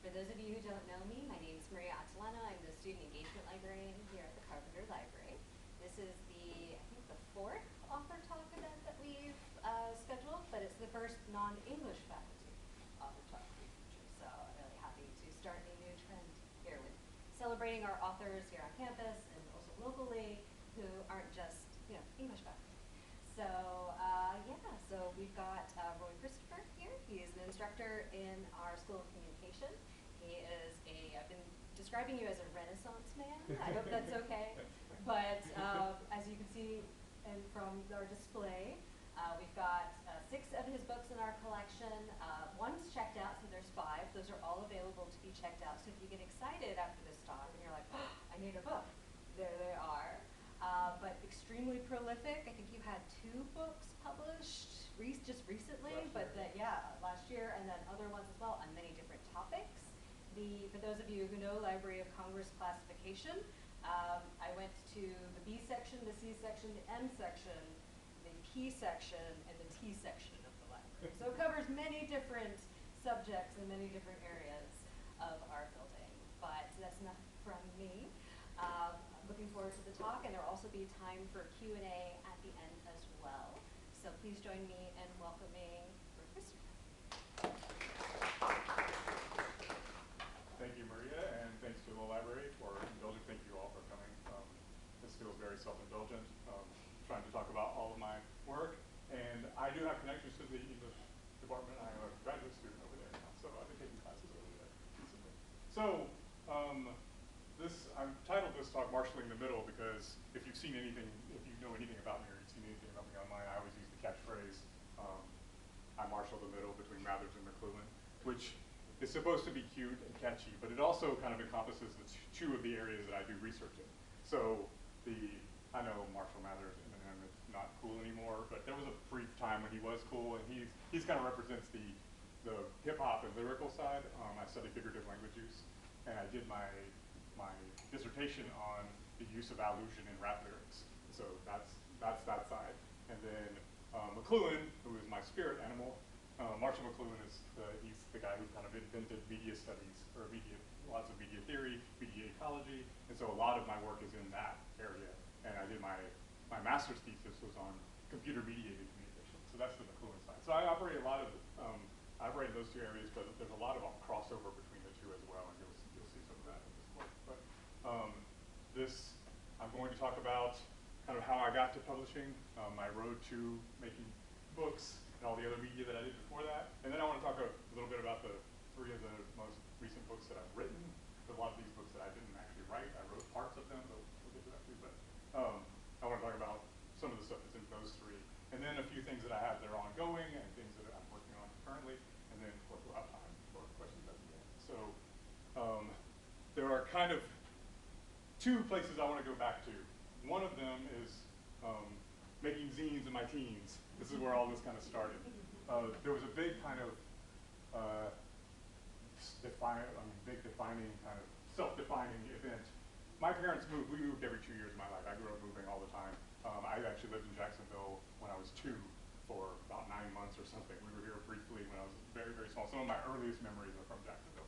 For those of you who don't know me, my name is Maria Atilano. I'm the student engagement librarian here at the Carpenter Library. This is I think the fourth author talk event that we've scheduled, but it's the first non-English faculty author talk we've featured. So I'm really happy to start a new trend here with celebrating our authors here on campus and also locally who aren't just, English faculty. So so we've got Roy Christopher here. He is an instructor in our School of Communication. He is I've been describing you as a Renaissance man. I hope that's okay. But as you can see from our display, we've got 6 of his books in our collection. One's checked out, so there's 5. Those are all available to be checked out. So if you get excited after this talk and you're like, oh, I need a book, there they are. But extremely prolific. I think you had 2 books published just recently, last year, and then other ones as well on many different topics. For those of you who know Library of Congress classification, I went to the B section, the C section, the M section, the P section, and the T section of the library. So it covers many different subjects in many different areas of our building. But that's enough from me. Looking forward to the talk, and there will also be time for Q&A at the end as well. So please join me in welcoming Roy Christopher. Thank you, Maria, and thanks to the library for indulging. Thank you all for coming. This feels very self-indulgent, trying to talk about all of my work. And I do have connections to the English department. I am a graduate student over there now, so I've been taking classes over there recently. So, I've titled this talk Marshalling the Middle because if you've seen anything, if you know anything about me or you've seen anything about me online, I always use the catchphrase, I marshal the middle between Mathers and McLuhan, which is supposed to be cute and catchy, but it also kind of encompasses the 2 of the areas that I do research in. So I know Marshall Mathers Eminem is not cool anymore, but there was a brief time when he was cool, and he's kind of represents the hip hop and lyrical side. I study figurative language use, and I did my dissertation on the use of allusion in rap lyrics. So that's that side. And then McLuhan, who is my spirit animal, Marshall McLuhan is he's the guy who kind of invented media studies, or lots of media theory, media ecology, and so a lot of my work is in that area. And I did my master's thesis was on computer-mediated communication. So that's the McLuhan side. So I operate I operate in those 2 areas, but there's a lot of crossover between the 2 as well, and you'll see some of that in this work. But I'm going to talk about kind of how I got to publishing, my road to making books, and all the other media that I did before that. And then I want to talk a little bit about the 3 of the most recent books that I've written. A lot of these books that I didn't actually write, I wrote parts of them, but we'll get to that too. But I want to talk about some of the stuff that's in those 3. And then a few things that I have that are ongoing and things that I'm working on currently. And then, of course, we'll have time for questions at the end. So there are kind of 2 places I want to go back to. One of them is making zines in my teens. This is where all this kind of started. There was a big kind of defining kind of self-defining event. My parents moved. We moved every 2 years of my life. I grew up moving all the time. I actually lived in Jacksonville when I was 2 for about 9 months or something. We were here briefly when I was very, very small. Some of my earliest memories are from Jacksonville.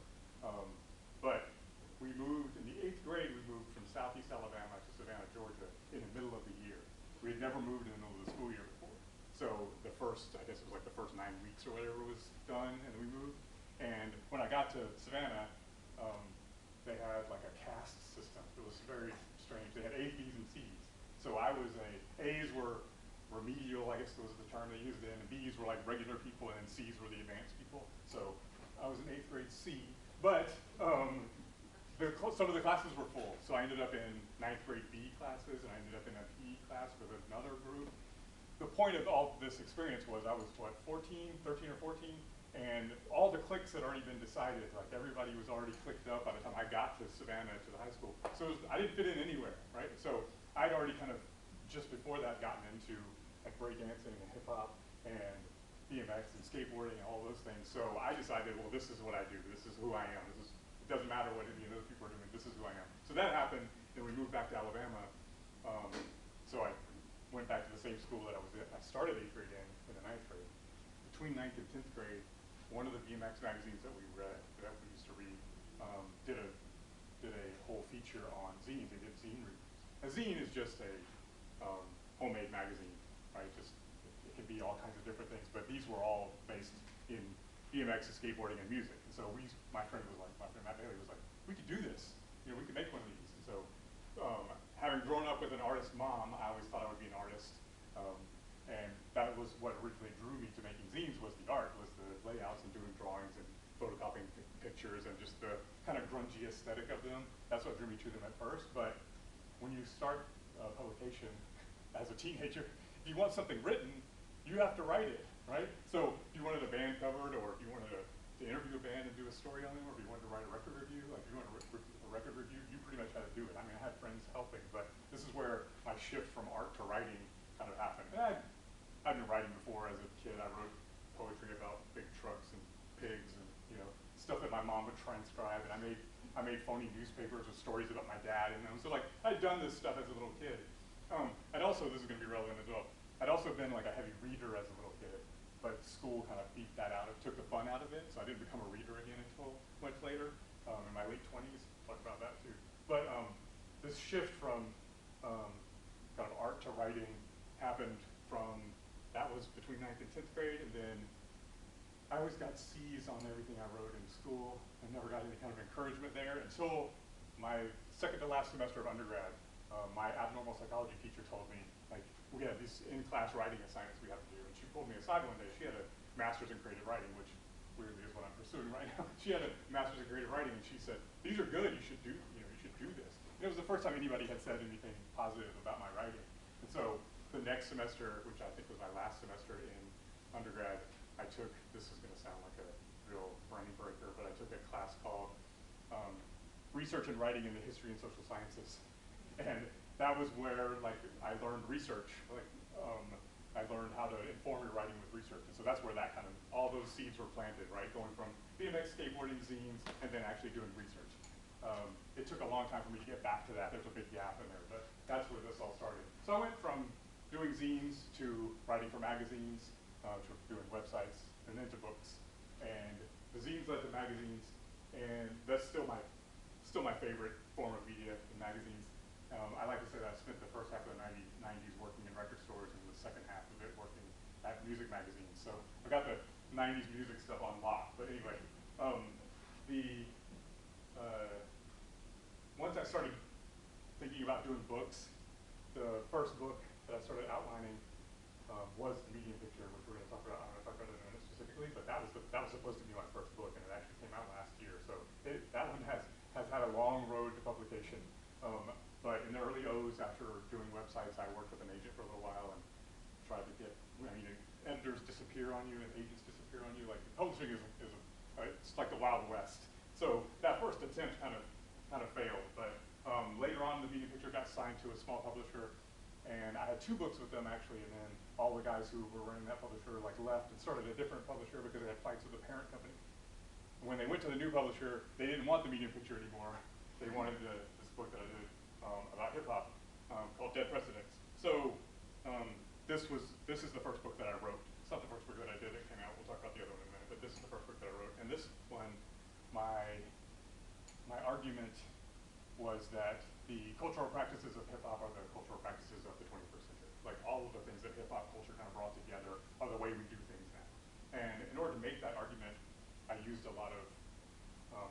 But we moved, in the 8th grade, we moved from southeast Alabama to Savannah, Georgia in the middle of the year. We had never moved in the middle of the school year before. So the first, I guess it was like the first 9 weeks or whatever was done, and we moved. And when I got to Savannah, they had like a caste system. It was very strange. They had A's, B's, and C's. So A's were remedial, I guess was the term they used then, and B's were like regular people, and then C's were the advanced people. So I was in 8th grade C, but some of the classes were full. So I ended up in 9th grade B classes, and I ended up in a PE class with another group. The point of all this experience was I was, 13 or 14, and all the cliques had already been decided. Like everybody was already clicked up by the time I got to Savannah, to the high school. So I didn't fit in anywhere, right? So I'd already kind of, just before that, gotten into like breakdancing and hip hop and BMX and skateboarding and all those things. So I decided, well, this is what I do. This is who I am. It doesn't matter what any of those people are doing. This is who I am. So that happened, and we moved back to Alabama. So I went back to the same school that I started 8th grade in the 9th grade. Between 9th and 10th grade, one of the BMX magazines that we read, that we used to read, did a whole feature on zines. They did zine reviews. A zine is just a homemade magazine, right? Just it can be all kinds of different things, but these were all based in BMX, skateboarding, and music. And so my friend Matt Bailey was like, we could do this. You know, we could make one of these. And so, having grown up with an artist mom, I always thought I would be an artist. And that was what originally drew me to making zines, was the art, was the layouts and doing drawings and photocopying pictures and just the kind of grungy aesthetic of them. That's what drew me to them at first. But when you start a publication as a teenager, if you want something written, you have to write it, right? So if you wanted a band covered, or if you wanted to interview a band and do a story on them, or if you wanted to write a record review, like if you wanted a record review, you pretty much had to do it. I mean, I had friends helping, but this is where my shift from art to writing kind of happened. And I'd been writing before as a kid. I wrote poetry about big trucks and pigs and, you know, stuff that my mom would transcribe. And I made phony newspapers with stories about my dad in them. So like, I'd done this stuff as a little kid. And also, this is gonna be relevant as well, I'd also been like a heavy reader as a little kid, but school kind of beat that out. It took the fun out of it, so I didn't become a reader again until much later, in my late 20s. Talk about that too. But this shift from kind of art to writing happened that was between 9th and 10th grade, and then I always got C's on everything I wrote in school and never got any kind of encouragement there until my second to last semester of undergrad. My abnormal psychology teacher told me, like, we had these in-class writing assignments we have to do, and she pulled me aside one day. She had a master's in creative writing, which weirdly is what I'm pursuing right now. She had a master's in creative writing, and she said, these are good, you should do this. And it was the first time anybody had said anything positive about my writing. And so the next semester, which I think was my last semester in undergrad, I took, this is gonna sound like a real brain breaker, but I took a class called Research and Writing in the History and Social Sciences. And that was where, like, I learned research. Like, I learned how to inform your writing with research. And so that's where that kind of, all those seeds were planted, right? Going from BMX, skateboarding, zines, and then actually doing research. It took a long time for me to get back to that. There's a big gap in there, but that's where this all started. So I went from doing zines to writing for magazines, to doing websites, and then to books. And the zines led to magazines, and that's still my favorite form of media in magazines. I like to say that I spent the first half of the 90s working in record stores, and the second half of it working at music magazines. So I got the 90s music stuff on lock. But anyway, once I started thinking about doing books, the first book that I started outlining was the medium picture, which we're going to talk about. I'm going to talk about it in a minute specifically, but that was supposed to be my first book, and it actually came out last year. So that one has had a long road to publication. But in the early O's, after doing websites, I worked with an agent for a little while and tried to get, editors disappear on you and agents disappear on you. Like, publishing it's like the Wild West. So that first attempt kind of failed. But later on, the medium picture got signed to a small publisher, and I had 2 books with them actually, and then all the guys who were running that publisher like left and started a different publisher because they had fights with the parent company. When they went to the new publisher, they didn't want the medium picture anymore. They wanted this book that I did about hip hop called Dead Precedents. So this is the first book that I wrote. It's not the first book that I did that came out. We'll talk about the other one in a minute. But this is the first book that I wrote. And this one, my argument was that the cultural practices of hip hop are the cultural practices of the 21st century. Like, all of the things that hip hop culture kind of brought together are the way we do things now. And in order to make that argument, I used a lot of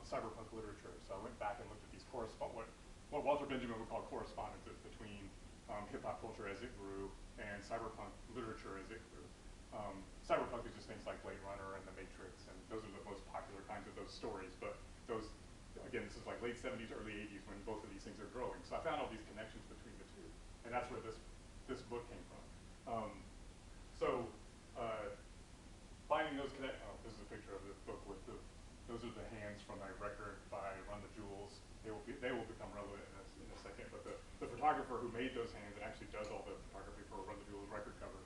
cyberpunk literature. So I went back and looked at these what Walter Benjamin would call correspondences between hip hop culture as it grew and cyberpunk literature as it grew. Cyberpunk is just things like Blade Runner and The Matrix, and those are the most popular kinds of those stories. But those, again, this is like late 70s, early 80s when both of these things are growing. So I found all these connections between the two, and that's where this book came from. Finding those this is a picture of the book with those are the hands from a record by Run the Jewels. They will become relevant in a second. But the photographer who made those hands and actually does all the photography for Run the Jewels record cover,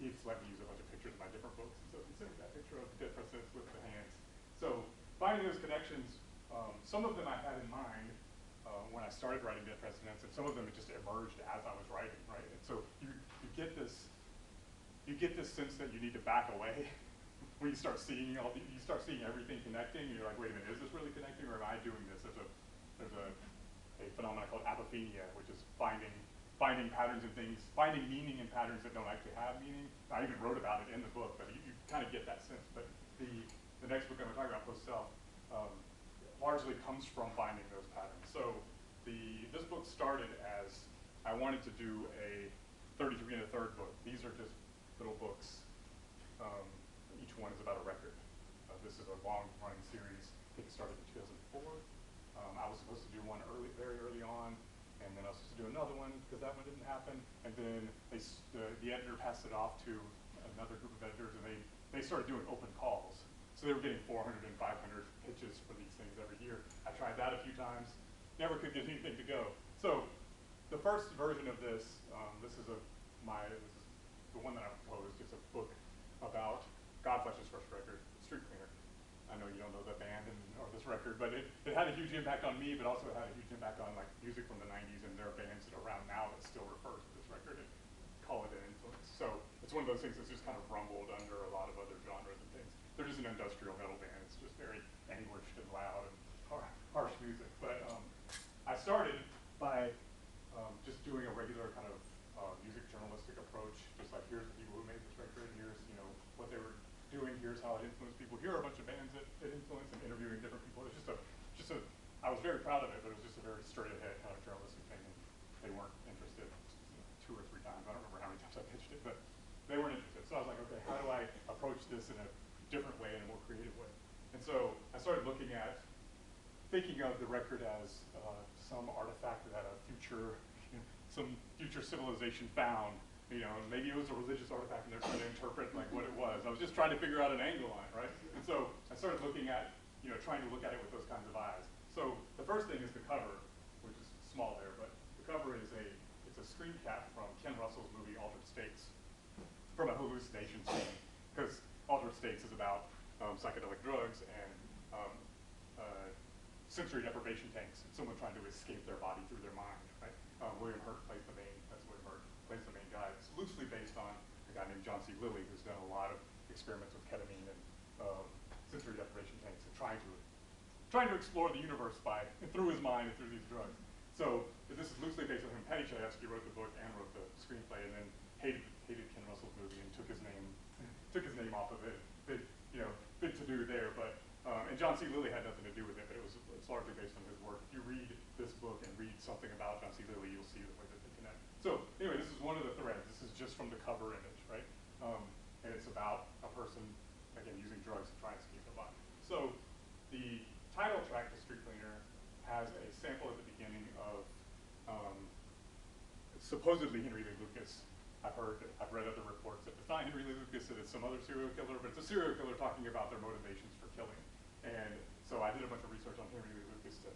he's let me use a bunch of pictures in my different books. And so consider that picture of Dead Precedents with the hands. So finding those connections, some of them I had in mind when I started writing Dead Precedents, and some of them just emerged as I was writing, right? And so you get this sense that you need to back away when you start seeing you start seeing everything connecting, and you're like, wait a minute, is this really connecting, or am I doing this? There's a phenomenon called apophenia, which is finding patterns in things, finding meaning in patterns that don't actually have meaning. I even wrote about it in the book, but you kind of get that sense. But the next book I'm going to talk about, Post-Self, largely comes from finding those patterns. So this book started as I wanted to do a 33 and a third book. These are just little books. Each one is about a record. This is a long-running series. I think it started in 2004. I was supposed to do one very early on, and then I was supposed to do another one because that one didn't happen. And then the editor passed it off to another group of editors, and they started doing open calls. So they were getting 400 and 500 pitches for these things every year. I tried that a few times, never could get anything to go. So the first version of this, this is the one that I proposed. It's a book about Godflesh's first record, Street Cleaner. I know you don't know the band or this record, but it had a huge impact on me, but also it had a huge impact on like music from the 90s, and there are bands that are around now that still refer to this record and call it an influence. So it's one of those things that's just kind of rumbled under a lot of other genres and things. They're just an industrial metal band. It's just very anguished and loud and harsh music. But I started by just doing a regular kind of music journalistic approach, just like here's the people who made this record, here's what they were doing, here's how it influenced people, here are a bunch of bands that it influenced, and interviewing different people. It's I was very proud of it, but it was just a very straight ahead kind of journalistic thing, and they weren't interested 2 or 3 times. I don't remember how many times I pitched it, but they weren't interested. So I was like, okay, how do I approach this in a different way, in a more creative way? And so I started thinking of the record as some artifact that a some future civilization found. Maybe it was a religious artifact and they're trying to interpret like what it was. I was just trying to figure out an angle on it, right? And so I started looking at, trying to look at it with those kinds of eyes. So the first thing is the cover, which is small there, but the cover is it's a screen cap from Ken Russell's movie Altered States, from a hallucination scene, because Altered States is about psychedelic drugs and sensory deprivation tanks, someone trying to escape their body through their mind, right? William Hurt plays the main guy. It's loosely based on a guy named John C. Lilly, who's done a lot of experiments with ketamine and sensory deprivation tanks, and trying to explore the universe through his mind and through these drugs. So this is loosely based on him. Penny Chayefsky wrote the book and wrote the screenplay, and then hated Ken Russell's movie and took his name off of it. Big to do there, but and John C. Lilly had nothing to do with it, but it's largely based on his work. If you read this book and read something about John C. Lilly, you'll see the way that they connect. So anyway, this is one of the threads. This is just from the cover image, right? And it's about a person, again, using drugs to try and escape their body. So the title track to Street Cleaner has a sample at the beginning of supposedly Henry Lee Lucas. I've read other reports that it's not Henry Lee Lucas, that it's some other serial killer, but it's a serial killer talking about their motivations for killing. And so I did a bunch of research on Henry Lee Lucas to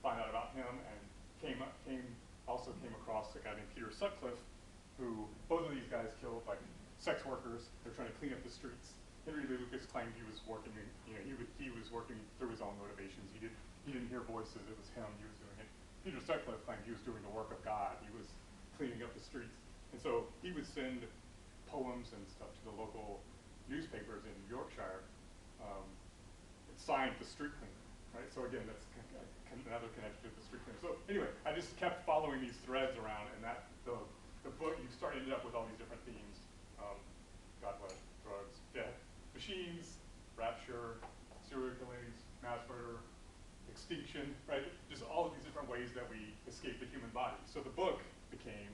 find out about him, and also came across a guy named Peter Sutcliffe, who both of these guys killed like sex workers. They're trying to clean up the streets. Henry Lee Lucas claimed he was working, he was working through his own motivations. He didn't hear voices. It was him. He was doing it. Peter Sutcliffe claimed he was doing the work of God. He was cleaning up the streets. And so he would send poems and stuff to the local newspapers in Yorkshire, signed The Street Cleaner, right? So again, that's another connection to The Street Cleaner. So anyway, I just kept following these threads around, and the book, ended up with all these different themes. God bless, drugs, death, machines, rapture, serial killings, mass murder, extinction, right? Just all of these different ways that we escape the human body. So the book became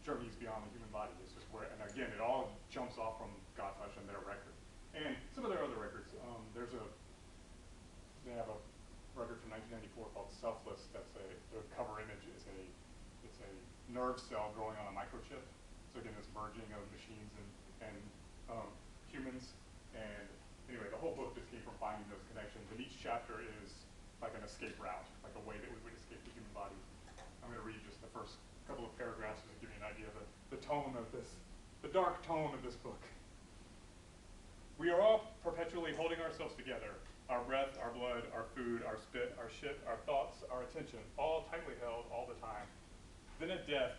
Journeys Beyond the Human Body. It's just where, and again, it all jumps off from Godflesh and their record. And some of their other records. They have a record from 1994 called Selfless. The cover image is it's a nerve cell growing on a microchip. So again, this merging of machines and humans. And anyway, the whole book just came from finding those connections. And each chapter is like an escape route, like a way that we would escape the human body. I'm going to read just the first couple of paragraphs to give you an idea of the tone of this, the dark tone of this book. We are all perpetually holding ourselves together. Our breath, our blood, our food, our spit, our shit, our thoughts, our attention, all tightly held all the time. Then at death,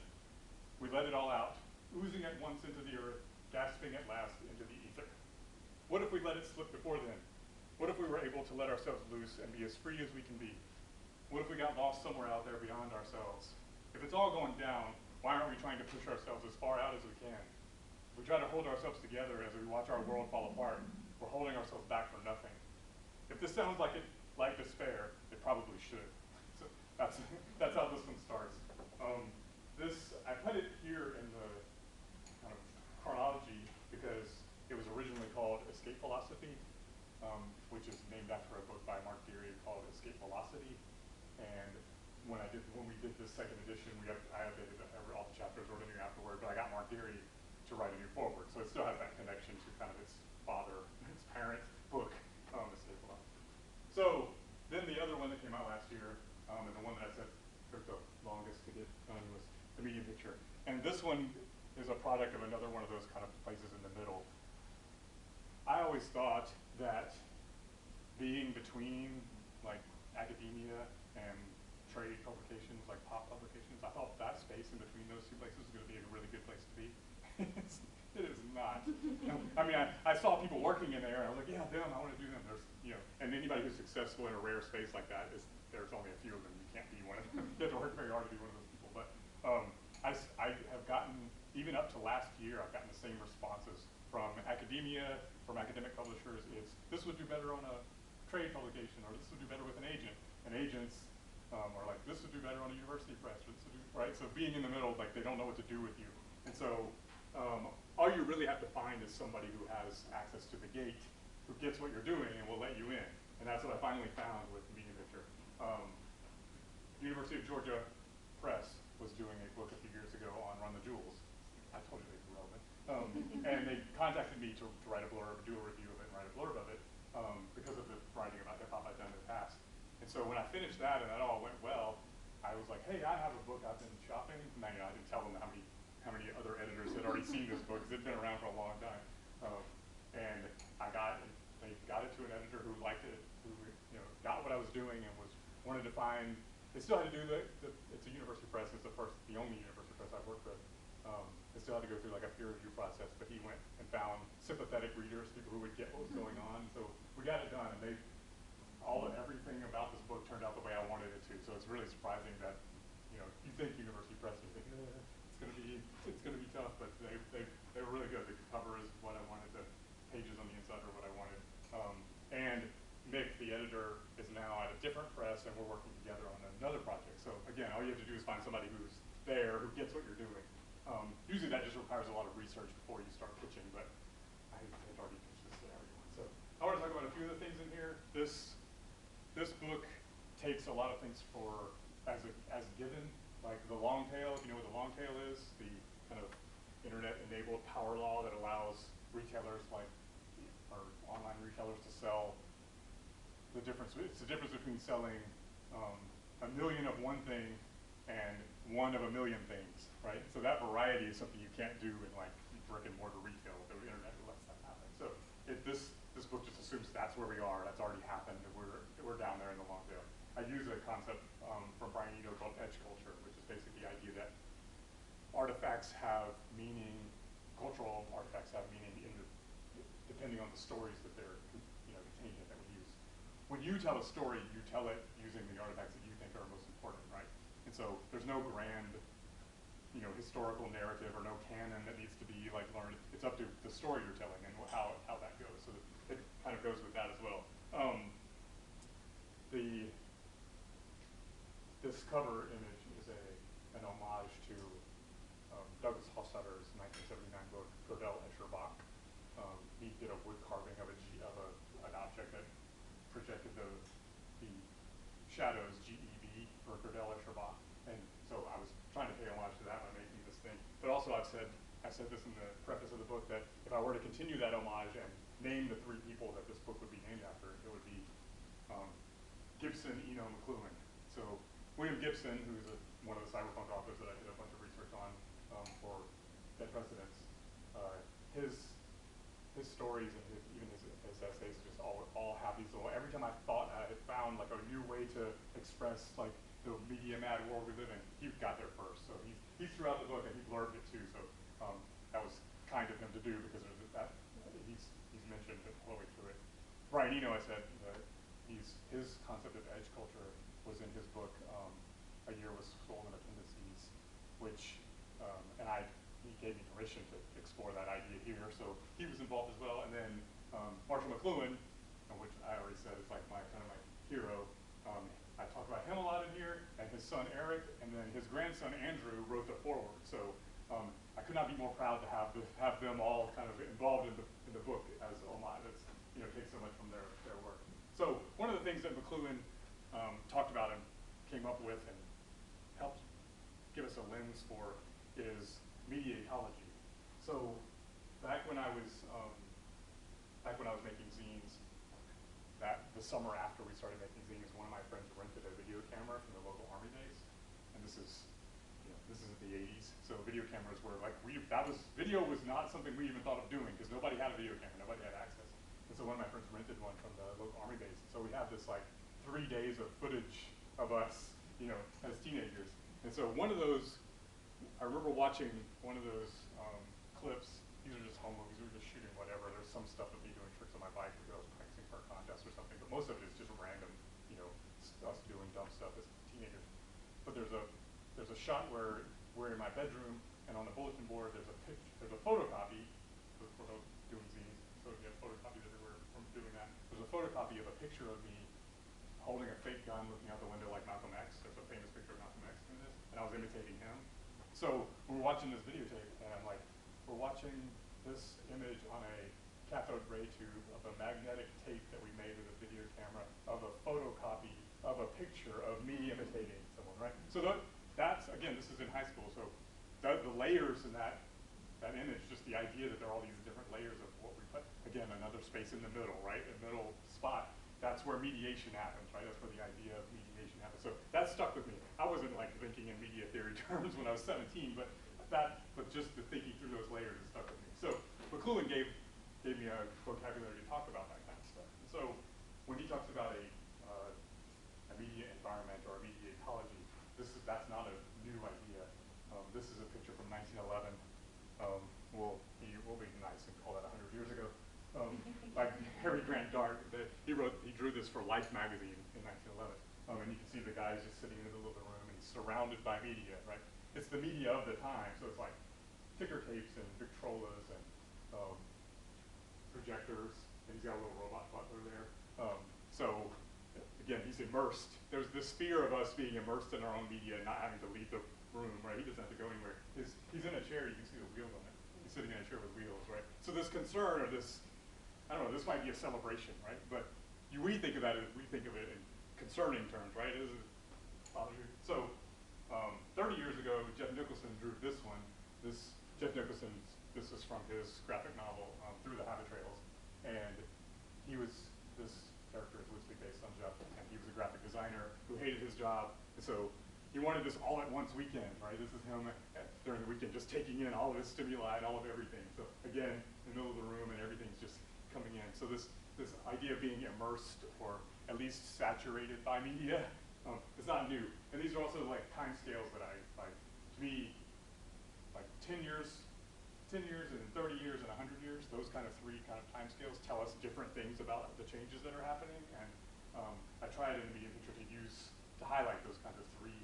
we let it all out, oozing at once into the earth, gasping at last into the ether. What if we let it slip before then? What if we were able to let ourselves loose and be as free as we can be? What if we got lost somewhere out there beyond ourselves? If it's all going down, why aren't we trying to push ourselves as far out as we can? If we try to hold ourselves together as we watch our world fall apart, we're holding ourselves back for nothing. If this sounds like despair, it probably should. So that's how this one starts. I put it here in the kind of chronology because it was originally called Escape Philosophy, which is named after a book by Mark Deary called Escape Velocity. And when we did this second edition, I updated all the chapters wrote a new afterward, but I got Mark Deary to write a new foreword, so it still has that connection to kind of its parent book, Escape Velocity. So then the other one that came out last year, and the one that I said took the longest to get done was the medium picture. And this one is a product of another one of those kind of places in the middle. I always thought that being between like academia and trade publications, like pop publications, I thought that space in between those two places was going to be a really good place to be. It is not. I mean, I saw people working in there, and I was like, yeah, them, I want to do them. And anybody who's successful in a rare space like that there's only a few of them. You can't be one of them. You have to work very hard to be one of those people. But I have gotten, even up to last year, I've gotten the same responses from academia, from academic publishers. This would do better on a trade publication, or this would do better with an agent. And agents are like, this would do better on a university press, or this would do, right? So being in the middle, like they don't know what to do with you. And so all you really have to find is somebody who has access to the gate, who gets what you're doing and will let you in. And that's what I finally found with Medium Picture. University of Georgia Press was doing a book a few years ago on Run the Jewels. I told you they were relevant. And they contacted me to write a blurb, do a review of it, and write a blurb of it because of the writing about hip hop I'd done in the past. And so when I finished that and that all went well, I was like, hey, I have a book I've been shopping. Now, I didn't tell them how many other editors had already seen this book because it'd been around for a long time. And they got it to an editor who liked it, who got what I was doing and wanted to find. They still had to do it's a university press. It's the only university press I've worked with. They still had to go through like a peer review process, but he went and found sympathetic readers, people who would get what was going on. So we got it done, and everything about this book turned out the way I wanted it to. So it's really surprising that you think university press, and you think it's gonna be tough, but they were really good. The cover is what I wanted. The pages on the inside are what I wanted. And Mick, the editor, is now at a different press, and we're working together on another project. So again, all you have to do is find somebody who's there, who gets what you're doing. Usually that just requires a lot of research before you start pitching, but I had already pitched this to everyone. So I want to talk about a few of the things in here. This book takes a lot of things as given, like the long tail. If you know what the long tail is, the kind of internet-enabled power law that allows retailers or online retailers to sell it's the difference between selling 1 million of one thing and 1 of 1 million things, right? So that variety is something you can't do in like brick and mortar retail. The internet lets that happen. So this book just assumes that's where we are. That's already happened, and we're down there in the long tail. I use a concept from Brian Eno called edge culture, which is basically the idea that artifacts have meaning, cultural artifacts have meaning depending on the stories that they're contained in that we use. When you tell a story, you tell it using the artifacts that you think are most important, right? And so there's no grand, historical narrative or no canon that needs to be learned. It's up to the story you're telling and how that goes. So it kind of goes with that as well. This cover image is an homage to Douglas Hofstadter's 1979 book, Gödel Escher Bach. He did a wood carving of an object that projected the shadows GEB for Gödel Escher Bach. And so I was trying to pay homage to that by making this thing. But also I said this in the preface of the book, that if I were to continue that homage and name the 3 people that this book would be named after, it would be Gibson, Eno, McLuhan. So William Gibson, who's one of the cyberpunk authors that I did a bunch of research on for Precedents, his stories and even his essays just all have these little. Every time I thought I had found a new way to express the media mad world we live in, he got there first. So he's throughout the book, and he blurbed it too. So that was kind of him to do, because he's he's mentioned all the way through it. Brian Eno, I said, his concept of edge culture was in his book, A Year with Swollen Appendices, which, he gave me permission to explore that idea here, so he was involved as well. And then Marshall McLuhan, which I already said is like my hero. I talk about him a lot in here, and his son Eric, and then his grandson Andrew wrote the foreword. So I could not be more proud to have them all kind of involved in the book as homage. It's, takes so much from their work. So one of the things that McLuhan talked about and came up with and helped give us a lens for is media ecology. So back when I was making zines, the summer after we started making zines, one of my friends rented a video camera from the local Army base, and this is the 80s. So video cameras were like video was not something we even thought of doing because nobody had a video camera, nobody had access. And so one of my friends rented one from the local Army base. And so we have this like 3 days of footage of us, as teenagers. And so one of those, I remember watching one of those clips. These are just home movies. We were just shooting whatever. There's some stuff of me doing tricks on my bike because I was practicing for a contest or something. But most of it is just random, us doing dumb stuff as teenagers. But there's a shot where we're in my bedroom, and on the bulletin board there's a photocopy. We're both doing zines, so we have photocopies everywhere from doing that. There's a photocopy of a picture of me holding a fake gun, looking out the window like Malcolm X. There's a famous picture of Malcolm X in this, and I was imitating him. So we're watching this videotape, and I'm like, we're watching this image on a cathode ray tube of a magnetic tape that we made with a video camera of a photocopy of a picture of me imitating someone, right? So that's, again, this is in high school, so the layers in that image, just the idea that there are all these different layers of what we put, again, another space in the middle, right? A middle spot. That's where mediation happens, right? That's where the idea of mediation happens. So that stuck with me. I wasn't like thinking in media theory terms when I was 17, but just the thinking through those layers has stuck with me. So McLuhan gave me a vocabulary to talk about that kind of stuff. And so when he talks about a media environment or a media ecology, that's not a new idea. This is a picture from 1911. We'll be nice and call that 100 years ago. By Harry Grant Dart. He drew this for Life magazine in 1911. And you can see the guy's just sitting in the middle of the room and he's surrounded by media, right? It's the media of the time, so it's like ticker tapes and Victrolas and projectors, and he's got a little robot butler there. So again, he's immersed. There's this fear of us being immersed in our own media and not having to leave the room, right? He doesn't have to go anywhere. He's in a chair, you can see the wheels on it. He's sitting in a chair with wheels, right? So this concern or this, I don't know, this might be a celebration, right? But we think of it in concerning terms, right? So 30 years ago, Jeff Nicholson drew this one. This is from his graphic novel, Through the Habit Trails. And this character is loosely based on Jeff, and he was a graphic designer who hated his job. And so he wanted this all at once weekend, right? This is him during the weekend just taking in all of his stimuli and all of everything. So again, in the middle of the room and everything's just coming in. So this idea of being immersed or at least saturated by media is not new. And these are also like time scales that I like. To me, like 10 years and then 30 years and 100 years, those kind of three kind of time scales tell us different things about the changes that are happening. And I tried in the medium picture to highlight those kinds of three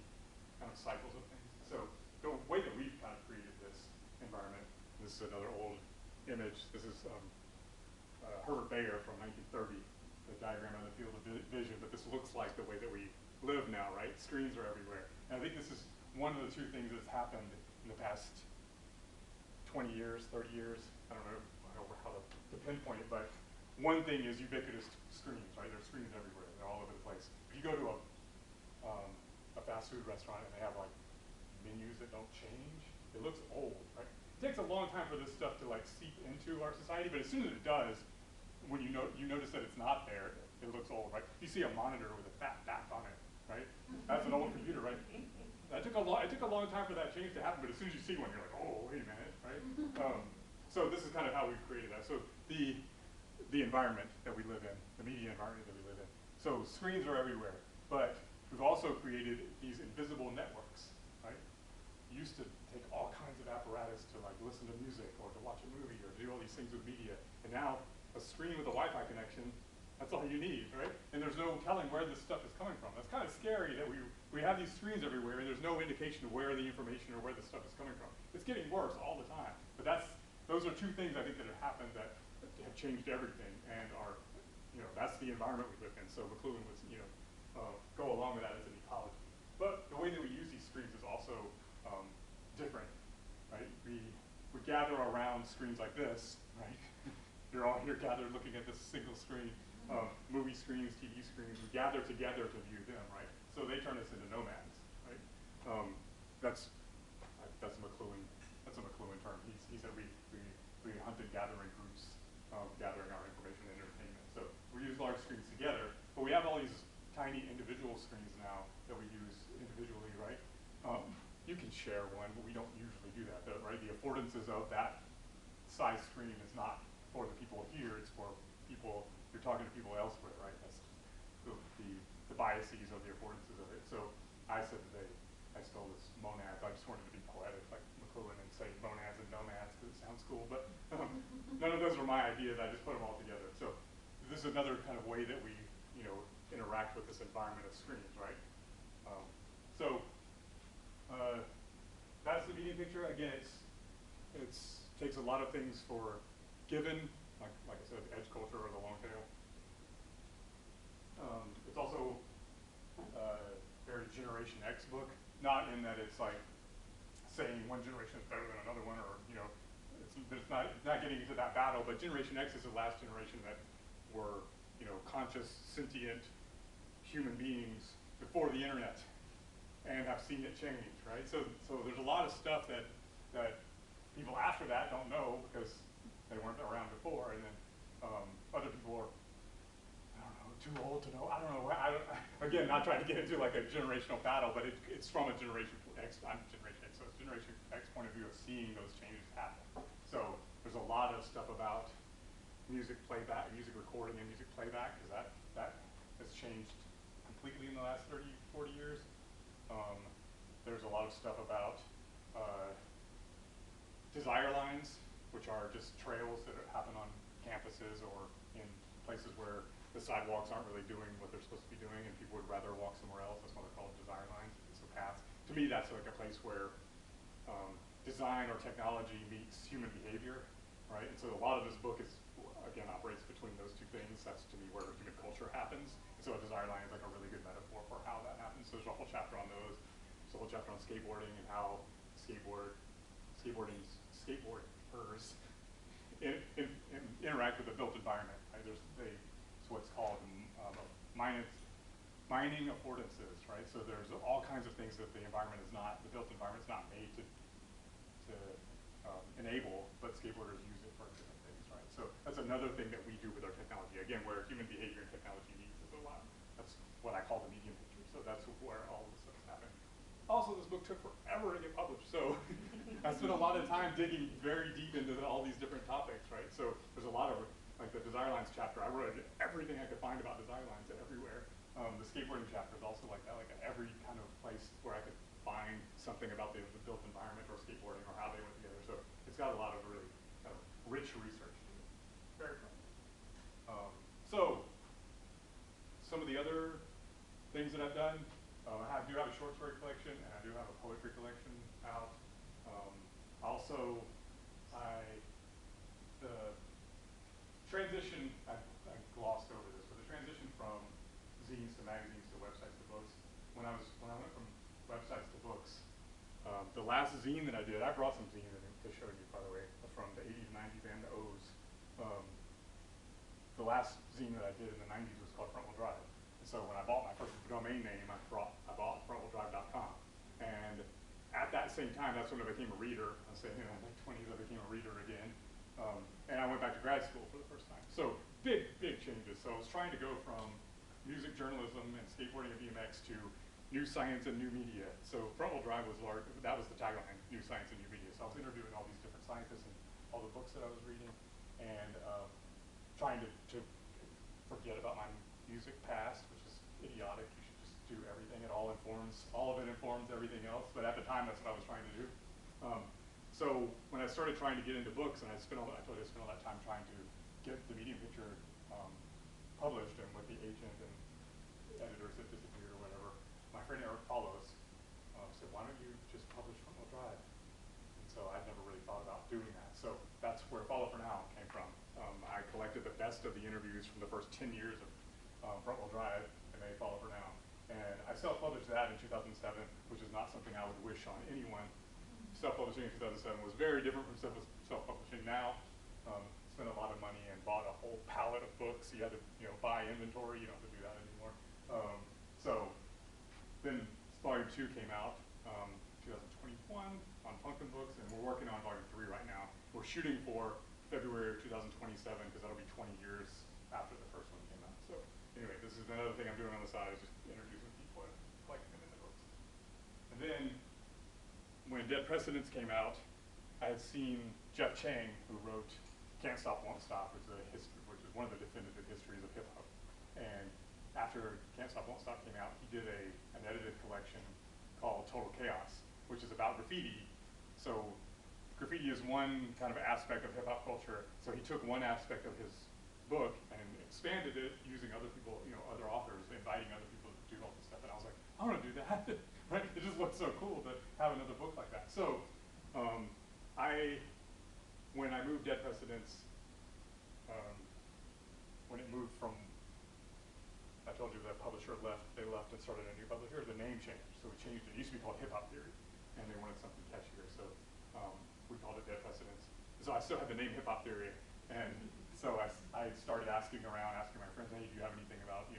kind of cycles of things. So the way that we've kind of created this environment, this is another old image. This is Herbert Bayer from 1930, the diagram on the field of vision, but this looks like the way that we live now, right? Screens are everywhere. And I think this is one of the two things that's happened in the past 20 years, 30 years. I don't know how to pinpoint it, but one thing is ubiquitous screens, right? There's screens everywhere. They're all over the place. If you go to a fast food restaurant and they have like menus that don't change, it looks old, right? It takes a long time for this stuff to like seep into our society, but as soon as it does, when you notice that it's not there, it looks old, right? You see a monitor with a fat back on it, right? That's an old computer, right? It took a long time for that change to happen, but as soon as you see one, you're like, oh, wait a minute, right? So this is kind of how we've created that. So the environment that we live in, the media environment that we live in. So screens are everywhere, but we've also created these invisible networks, right? You used to take all kinds of apparatus to like listen to music or to watch a movie or do all these things with media, and now a screen with a Wi-Fi connection, that's all you need, right? And there's no telling where this stuff is coming from. That's kind of scary that we have these screens everywhere and there's no indication of where the information or where the stuff is coming from. It's getting worse all the time. But those are two things I think that have happened that have changed everything and are, that's the environment we live in. So McLuhan was, go along with that as an ecology. But the way that we use these screens is also different, right? We gather around screens like this, right? You're all here gathered looking at this single screen, movie screens, TV screens. We gather together to view them, right? So they turn us into nomads, right? That's a McLuhan. That's a McLuhan term. He said we hunt and gather in groups, gathering our information and entertainment. So we use large screens together, but we have all these tiny individual screens now that we use individually, right? You can share one, but we don't usually do that, right? The affordances of that size screen is not for the people here, it's for people, you're talking to people elsewhere, right? That's the biases of the affordances of it. So I said today, I stole this monads, I just wanted to be poetic like McLuhan and say monads and nomads because it sounds cool, but none of those were my ideas, I just put them all together. So this is another kind of way that we, interact with this environment of screens, right? That's the media picture. Again, it takes a lot of things for given, like I said, edge culture or the long tail. It's also a very Generation X book, not in that it's like saying one generation is better than another one, or it's not getting into that battle. But Generation X is the last generation that were conscious, sentient human beings before the internet, and have seen it change, right? So there's a lot of stuff that people after that don't know because they weren't around before, and then other people are, I don't know, too old to know. I don't know. Again, not trying to get into like a generational battle, but it's from a Generation X. I'm Generation X, so it's Generation X point of view of seeing those changes happen. So there's a lot of stuff about music playback, music recording, and music playback, because that has changed completely in the last 30, 40 years. There's a lot of stuff about desire lines, which are just trails that happen on campuses or in places where the sidewalks aren't really doing what they're supposed to be doing and people would rather walk somewhere else. That's why they're called desire lines. So paths. To me, that's like a place where design or technology meets human behavior, right? And so a lot of this book is, again, operates between those two things. That's to me where human culture happens. And so a desire line is like a really good metaphor for how that happens. So there's a whole chapter on those. There's a whole chapter on skateboarding and how skateboarders interact with the built environment. Right? It's what's called mining affordances, right? So there's all kinds of things that the built environment is not made to enable, but skateboarders use it for different things, right? So that's another thing that we do with our technology. Again, where human behavior and technology meets is a lot. That's what I call the medium picture. So that's where all of this stuff is happening. Also, this book took forever to get published, so I spent a lot of time digging very deep into all these different topics, right? So there's a lot of, like the desire lines chapter, I wrote everything I could find about desire lines everywhere. The skateboarding chapter is also like that, like every kind of place where I could find something about the built environment or skateboarding or how they went together. So it's got a lot of really kind of rich research to it. Very fun. So some of the other things that I've done, I do have a short story collection and I do have a poetry collection out. Also, the transition, I glossed over this, but the transition from zines to magazines to websites to books, when I went from websites to books, the last zine that I did, I brought some zines to show you, by the way, from the 80s, 90s, and the O's. The last zine that I did in the 90s was called Front Wheel Drive. And so when I bought my first domain name, I bought frontwheeldrive.com. And at that same time, that's when I became a reader. I was saying, in my 20s, I became a reader again. And I went back to grad school for the first time. So big changes. So I was trying to go from music journalism and skateboarding and BMX to new science and new media. So Front Wheel Drive was large, that was the tagline, new science and new media. So I was interviewing all these different scientists and all the books that I was reading and trying to forget about my music past, which is idiotic. You should just do everything. All of it informs everything else. But at the time, that's what I was trying to do. So when I started trying to get into books, and I told you I spent all that time trying to get the medium picture published, and with the agent and editors that disappeared or whatever, my friend Eric Paulos said, why don't you just publish Front Wheel Drive? And so I'd never really thought about doing that. So that's where Follow For Now came from. I collected the best of the interviews from the first 10 years of Front Wheel Drive and made Follow For Now. And I self-published that in 2007, which is not something I would wish on anyone. Self-publishing in 2007 was very different from self-publishing now. Spent a lot of money and bought a whole pallet of books. You had to, buy inventory. You don't have to do that anymore. So then Volume 2 came out, 2021 on Funkin Books, and we're working on Volume 3 right now. We're shooting for February of 2027 because that'll be 20 years after the first one came out. So anyway, this is another thing I'm doing on the side, is just introducing people and collecting them in the books. And then when Dead Precedents came out, I had seen Jeff Chang, who wrote Can't Stop, Won't Stop, which is one of the definitive histories of hip hop. And after Can't Stop, Won't Stop came out, he did an edited collection called Total Chaos, which is about graffiti. So graffiti is one kind of aspect of hip hop culture. So he took one aspect of his book and expanded it using other people, other authors, inviting other people to do all this stuff. And I was like, I want to do that. Right? It just looks so cool to have another book like that. So when I moved Dead Precedents, when it moved from, I told you the publisher left, they left and started a new publisher, the name changed. So we changed it. It used to be called Hip Hop Theory, and they wanted something catchier, so we called it Dead Precedents. So I still have the name Hip Hop Theory, and so I started asking around, asking my friends, hey, do you have anything about,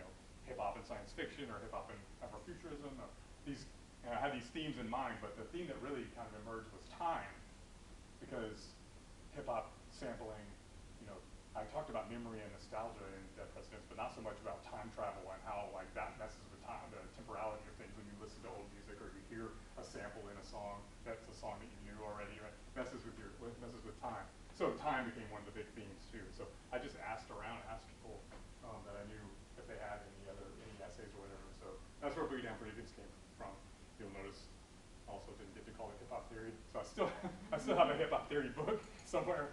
hip hop and science fiction, or hip hop and Afrofuturism? Or these, I had these themes in mind, but the theme that really kind of emerged was time, because hip hop sampling, I talked about memory and nostalgia in Dead Precedents, but not so much about time travel and how that messes with time, the temporality of things when you listen to old music or you hear a sample in a song that's a song that you knew already, right? Messes with time. So time became one of the big themes too. So I just asked around, asked people that I knew if they had any essays or whatever. So that's where Boogie Down Predictions came from. You'll notice also didn't get to call it Hip Hop Theory. So I still have a Hip Hop Theory book somewhere.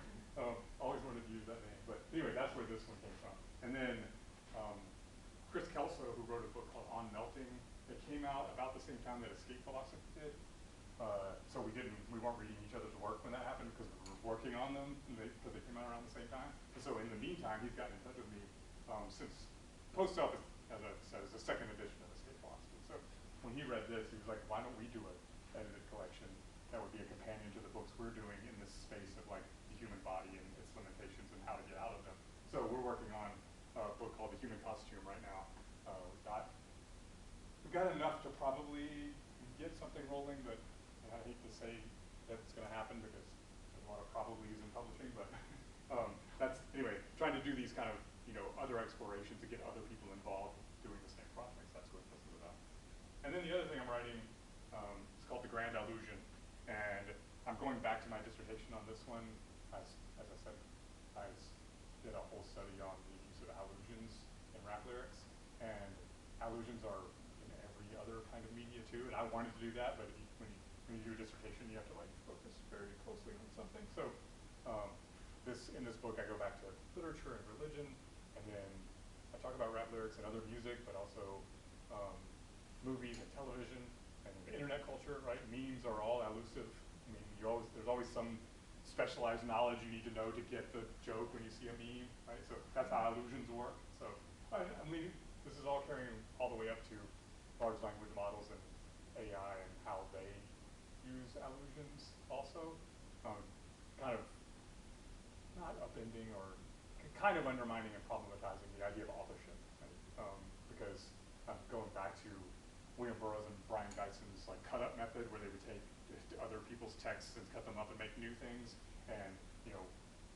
Always wanted to use that name. But anyway, that's where this one came from. And then Chris Kelso, who wrote a book called On Melting, it came out about the same time that Escape Philosophy did. So we weren't reading each other's work when that happened because we were working on them because they came out around the same time. And so in the meantime, he's gotten in touch with me since Post-Self, as I said, is the second edition of Escape Philosophy. So when he read this, he was like, why don't we do an edited collection that would be a companion to the books we're doing in this space of like the human body and its limitations and how to get out of them. So we're working on a book called The Human Costume right now. We've got enough to probably get something rolling, but I hate to say that it's going to happen because there's a lot of probablys in publishing, but that's, anyway, trying to do these kind of, other explorations to get other people involved doing the same projects. That's what this is about. And then the other thing I'm writing is called The Grand Illusion, and I'm going back to my dissertation on this one. As I said, I did a whole study on the use of allusions in rap lyrics, and allusions are in every other kind of media too, and I wanted to do that, but when you do a dissertation, you have to like focus very closely on something. So in this book, I go back to literature and religion, and then I talk about rap lyrics and other music, but also movies and television and the internet culture, right? Memes are all allusive. I mean, there's always some specialized knowledge you need to know to get the joke when you see a meme, right? So that's how allusions work. So this is all carrying all the way up to large language models and AI and how they use allusions also. Kind of not upending or kind of undermining and problematizing the idea of authorship, right? Because I'm going back to William Burroughs and Brian Dyson's like cut-up method, where they would take other people's texts and cut them up and make new things. And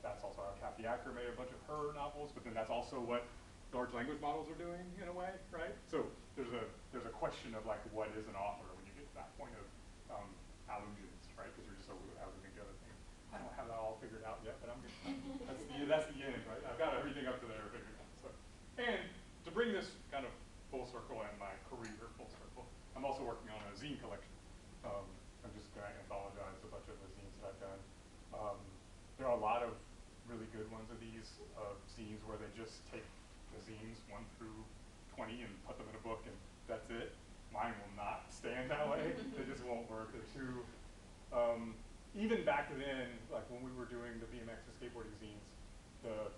that's also how Kathy Acker made a bunch of her novels, but then that's also what large language models are doing in a way, right? So there's a question of like what is an author when you get to that point of allusions, right? Because you're just so alluding to other things. I don't have that all figured out yet, but I'm good. That's the end, right? I've got everything up to there figured out. So, and to bring this kind of full circle and my career full circle, I'm also working on a zine collection. I'm just going to anthologize a bunch of the zines that I've done. There are a lot of really good ones of these zines where they just take the zines 1 through 20 and put them in a book and that's it. Mine will not stand that way. They just won't work. They're too, even back then, like when we were doing the BMX and skateboarding zines, the